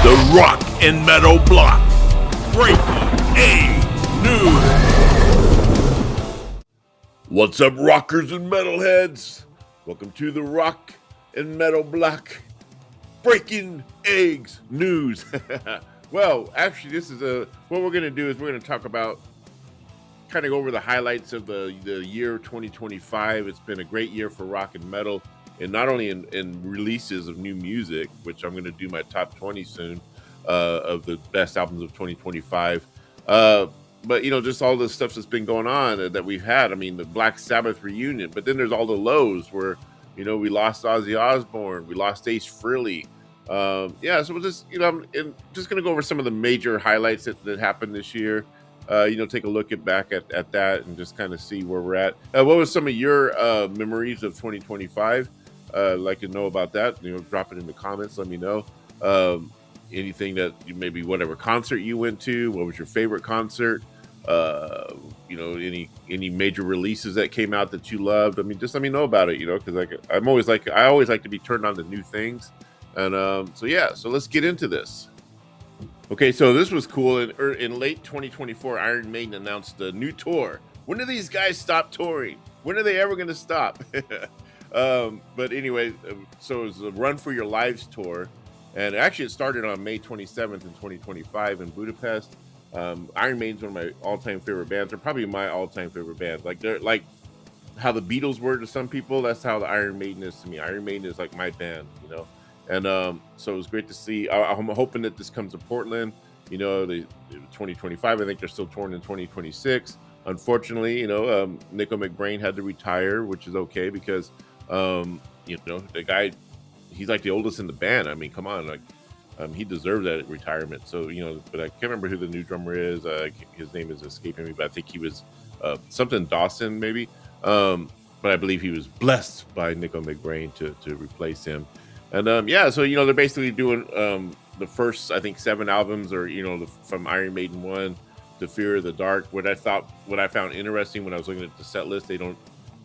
The Rock and Metal Block. Breaking A News. What's up, rockers and metalheads? Welcome to the Rock and Metal Block. Breaking Eggs News. Well, actually, this is what we're going to do is we're going to talk about kind of over the highlights of the year 2025. It's been a great year for rock and metal, and not only in releases of new music, which I'm going to do my top 20 soon of the best albums of 2025, but just all the stuff that's been going on that we've had. I mean, the Black Sabbath reunion, but then there's all the lows where we lost Ozzy Osbourne, we lost Ace Frehley. So we'll just I'm just going to go over some of the major highlights that happened this year. Take a look back at that and just kind of see where we're at. What was some of your memories of 2025? Like to know about that. Drop it in the comments. Let me know. Anything that maybe whatever concert you went to. What was your favorite concert? Any major releases that came out that you loved. I mean, just let me know about it. Because I always like to be turned on to new things. And so let's get into this. Okay, so this was cool. In late 2024, Iron Maiden announced a new tour. When do these guys stop touring? When are they ever going to stop? But anyway, so it was a Run for Your Lives tour. And actually, it started on May 27th in 2025 in Budapest. Iron Maiden's one of my all-time favorite bands. They're probably my all-time favorite band. Like, they're like how the Beatles were to some people. That's how the Iron Maiden is to me. Iron Maiden is like my band, And so it was great to see. I'm hoping that this comes to Portland. The 2025. I think they're still touring in 2026. Unfortunately, Nicko McBrain had to retire, which is okay because, the guy, he's like the oldest in the band. I mean, come on, like, he deserves that retirement. So, but I can't remember who the new drummer is. His name is escaping me, but I think he was something Dawson maybe. But I believe he was blessed by Nicko McBrain to replace him. And so they're basically doing the first, I think, 7 albums, or from Iron Maiden 1 to Fear of the Dark. What I found interesting when I was looking at the set list, they don't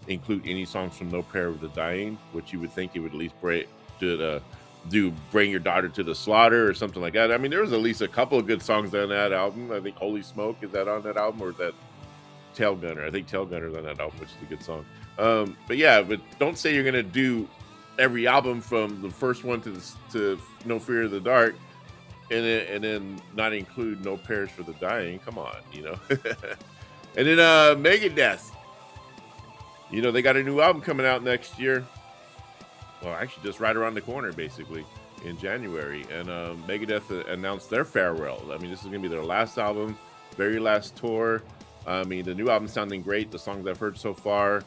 include any songs from No Prayer of the Dying, which you would think it would at least do Bring Your Daughter to the Slaughter or something like that. I mean, there was at least a couple of good songs on that album. I think Holy Smoke, is that on that album, or is that Tail Gunner? I think Tail Gunner's on that album, which is a good song. But don't say you're gonna do every album from the first one to No Fear of the Dark and then not include No Prayers for the Dying. Come on, And then Megadeth, they got a new album coming out next year. Well, actually just right around the corner, basically in January. And Megadeth announced their farewell. I mean, this is gonna be their last album, very last tour. I mean, the new album's sounding great. The songs I've heard so far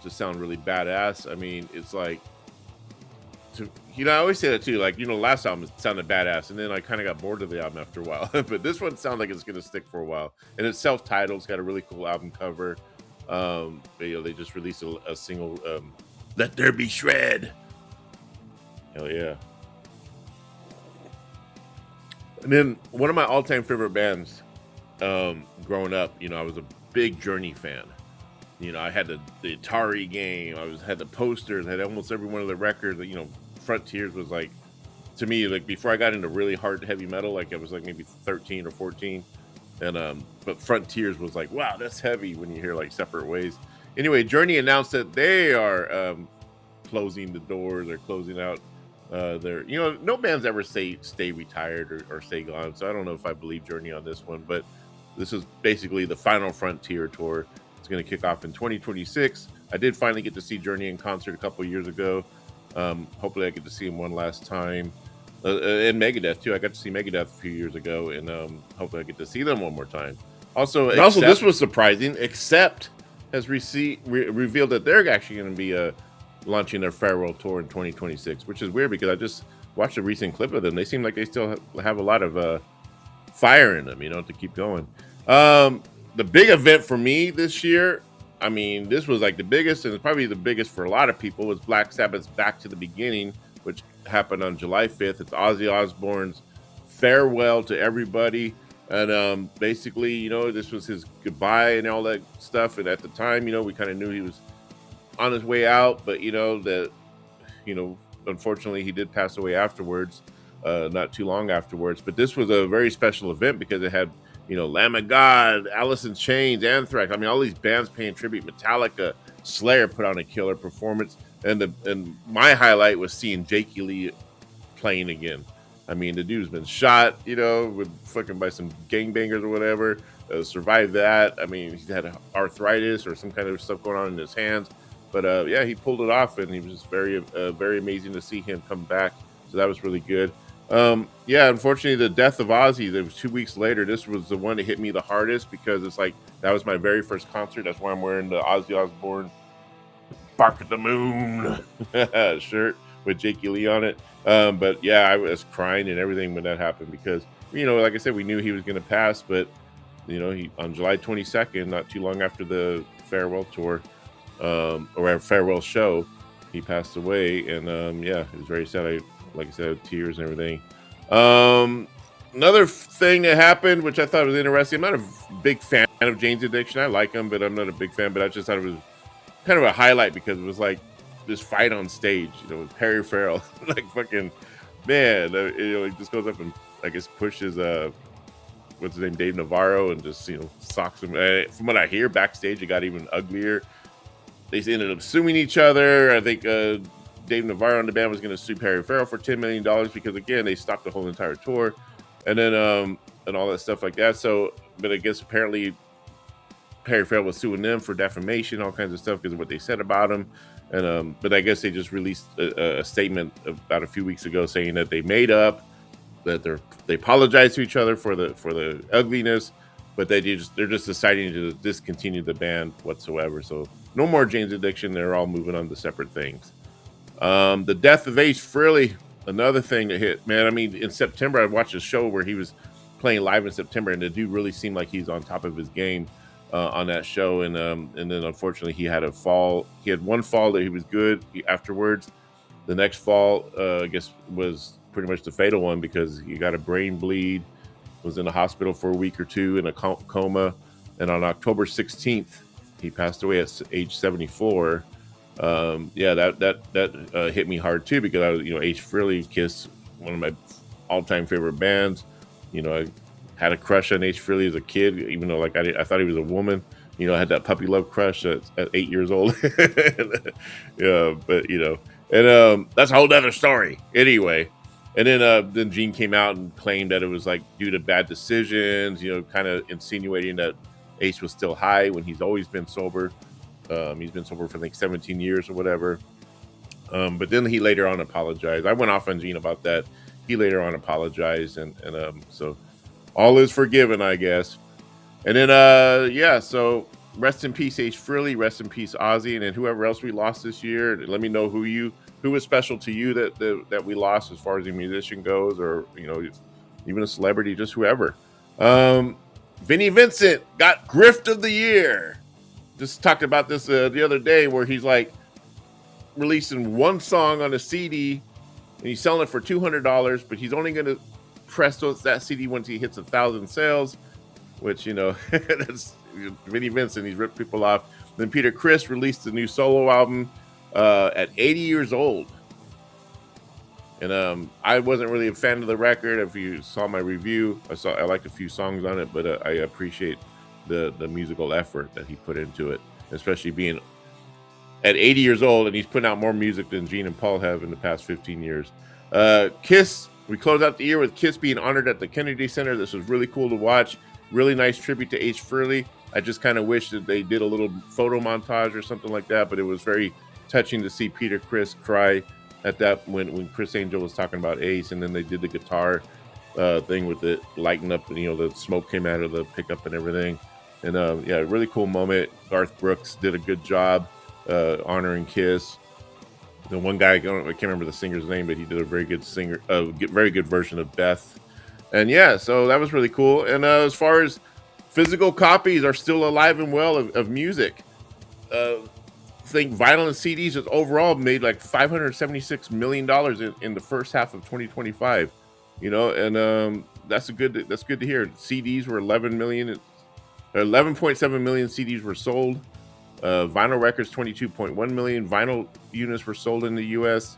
just sound really badass. I mean, it's like, I always say that too. Like, last album sounded badass, and then I kind of got bored of the album after a while. But this one sounds like it's going to stick for a while. And it's self-titled. It's got a really cool album cover. They just released a single, "Let There Be Shred." Hell yeah! And then one of my all-time favorite bands, growing up, I was a big Journey fan. I had the Atari game. had the posters. I had almost every one of the records. Frontiers was like, to me, like before I got into really hard heavy metal, like I was like maybe 13 or 14, and but Frontiers was like, wow, that's heavy when you hear like Separate Ways. Anyway, Journey announced that they are closing the doors or closing out their. No bands ever say stay retired or stay gone, so I don't know if I believe Journey on this one, but this is basically the final Frontier tour. It's going to kick off in 2026. I did finally get to see Journey in concert a couple of years ago. Hopefully I get to see him one last time. And Megadeth too. I got to see Megadeth a few years ago, and hopefully I get to see them one more time. Also, this was surprising. Accept has revealed that they're actually going to be launching their farewell tour in 2026, which is weird because I just watched a recent clip of them. They seem like they still have a lot of fire in them, to keep going. The big event for me this year, I mean, this was like the biggest, and it's probably the biggest for a lot of people, was Black Sabbath's Back to the Beginning, which happened on July 5th. It's Ozzy Osbourne's farewell to everybody. And basically, this was his goodbye and all that stuff. And at the time, we kind of knew he was on his way out, but unfortunately he did pass away afterwards. not too long afterwards. But this was a very special event because it had, Lamb of God, Alice in Chains, Anthrax. I mean, all these bands paying tribute. Metallica, Slayer put on a killer performance, and my highlight was seeing Jakey Lee playing again. I mean, the dude's been shot, with fucking by some gangbangers or whatever. Survived that. I mean, he's had arthritis or some kind of stuff going on in his hands, but yeah, he pulled it off, and he was just very amazing to see him come back. So that was really good. Yeah, unfortunately, the death of Ozzy, that was 2 weeks later. This was the one that hit me the hardest because it's like that was my very first concert. That's why I'm wearing the Ozzy Osbourne Bark at the Moon shirt with Jakey Lee on it. But yeah, I was crying and everything when that happened because, like I said, we knew he was going to pass, but he on July 22nd, not too long after the farewell tour, or a farewell show, he passed away. And yeah, it was very sad. Like I said, tears and everything. Another thing that happened, which I thought was interesting. I'm not a big fan of Jane's Addiction. I like him, but I'm not a big fan. But I just thought it was kind of a highlight because it was like this fight on stage, with Perry Farrell, like fucking man, he just goes up and I guess pushes what's his name, Dave Navarro, and just socks him. From what I hear backstage, it got even uglier. They ended up suing each other. I think Dave Navarro and the band was going to sue Perry Farrell for $10 million because again they stopped the whole entire tour, and then and all that stuff like that. So, but I guess apparently Perry Farrell was suing them for defamation, all kinds of stuff because of what they said about him. And but I guess they just released a statement about a few weeks ago saying that they made up, that they apologized to each other for the ugliness, but they're just deciding to discontinue the band whatsoever. So no more Jane's Addiction. They're all moving on to separate things. The death of Ace Frehley, another thing that hit, man. I mean, in September, I watched a show where he was playing live in September, and the dude really seemed like he's on top of his game on that show. And then unfortunately, he had a fall. He had one fall that he was good afterwards. The next fall, I guess, was pretty much the fatal one because he got a brain bleed, was in the hospital for a week or two in a coma, and on October 16th, he passed away at age 74. Yeah, that hit me hard too because I was, Ace Frehley, Kiss, one of my all-time favorite bands. I had a crush on Ace Frehley as a kid, even though I thought he was a woman. I had that puppy love crush at 8 years old. Yeah, but and that's a whole other story. Anyway, and then Gene came out and claimed that it was like due to bad decisions. Kind of insinuating that Ace was still high when he's always been sober. He's been sober for like 17 years or whatever. But then he later on apologized. I went off on Gene about that. He later on apologized, and so all is forgiven, I guess. And then yeah, so rest in peace, Ace Frehley. Rest in peace, Ozzy, and then whoever else we lost this year. Let me know who was special to you that we lost as far as a musician goes, or even a celebrity, just whoever. Vinnie Vincent got Grift of the Year. Just talked about this the other day, where he's like releasing one song on a CD, and he's selling it for $200, but he's only going to press that CD once he hits 1,000 sales, which that's Vinnie Vincent. He's ripped people off. Then Peter Criss released a new solo album at 80 years old, and I wasn't really a fan of the record. If you saw my review, I liked a few songs on it, but I appreciate the musical effort that he put into it, especially being at 80 years old, and he's putting out more music than Gene and Paul have in the past 15 years. Kiss, we close out the year with Kiss being honored at the Kennedy Center. This was really cool to watch. Really nice tribute to Ace Frehley. I just kind of wish that they did a little photo montage or something like that, but it was very touching to see Peter Criss cry at that when Criss Angel was talking about Ace, and then they did the guitar thing with it lighting up, and the smoke came out of the pickup and everything. And yeah, really cool moment. Garth Brooks did a good job honoring Kiss. The one guy, I can't remember the singer's name, but he did a very good very good version of Beth. And yeah, so that was really cool. And as far as physical copies are still alive and well of music, I think vinyl and CDs has overall made like $576 million in the first half of 2025. And that's good to hear. CDs were 11.7 million CDs were sold. Vinyl records, 22.1 million vinyl units were sold in the U.S.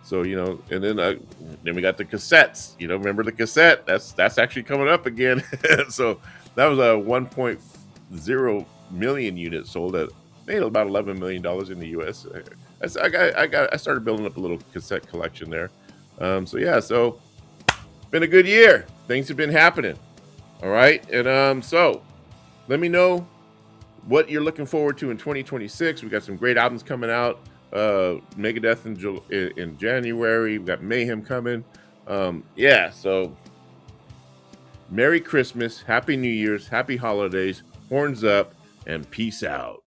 So and then we got the cassettes. Remember the cassette? That's actually coming up again. So that was a 1.0 million units sold at made about $11 million in the U.S. I started building up a little cassette collection there. So yeah, so been a good year. Things have been happening. All right, and so let me know what you're looking forward to in 2026. We got some great albums coming out. Megadeth in January. We got Mayhem coming. Yeah, so Merry Christmas, Happy New Year's, Happy Holidays, horns up, and peace out.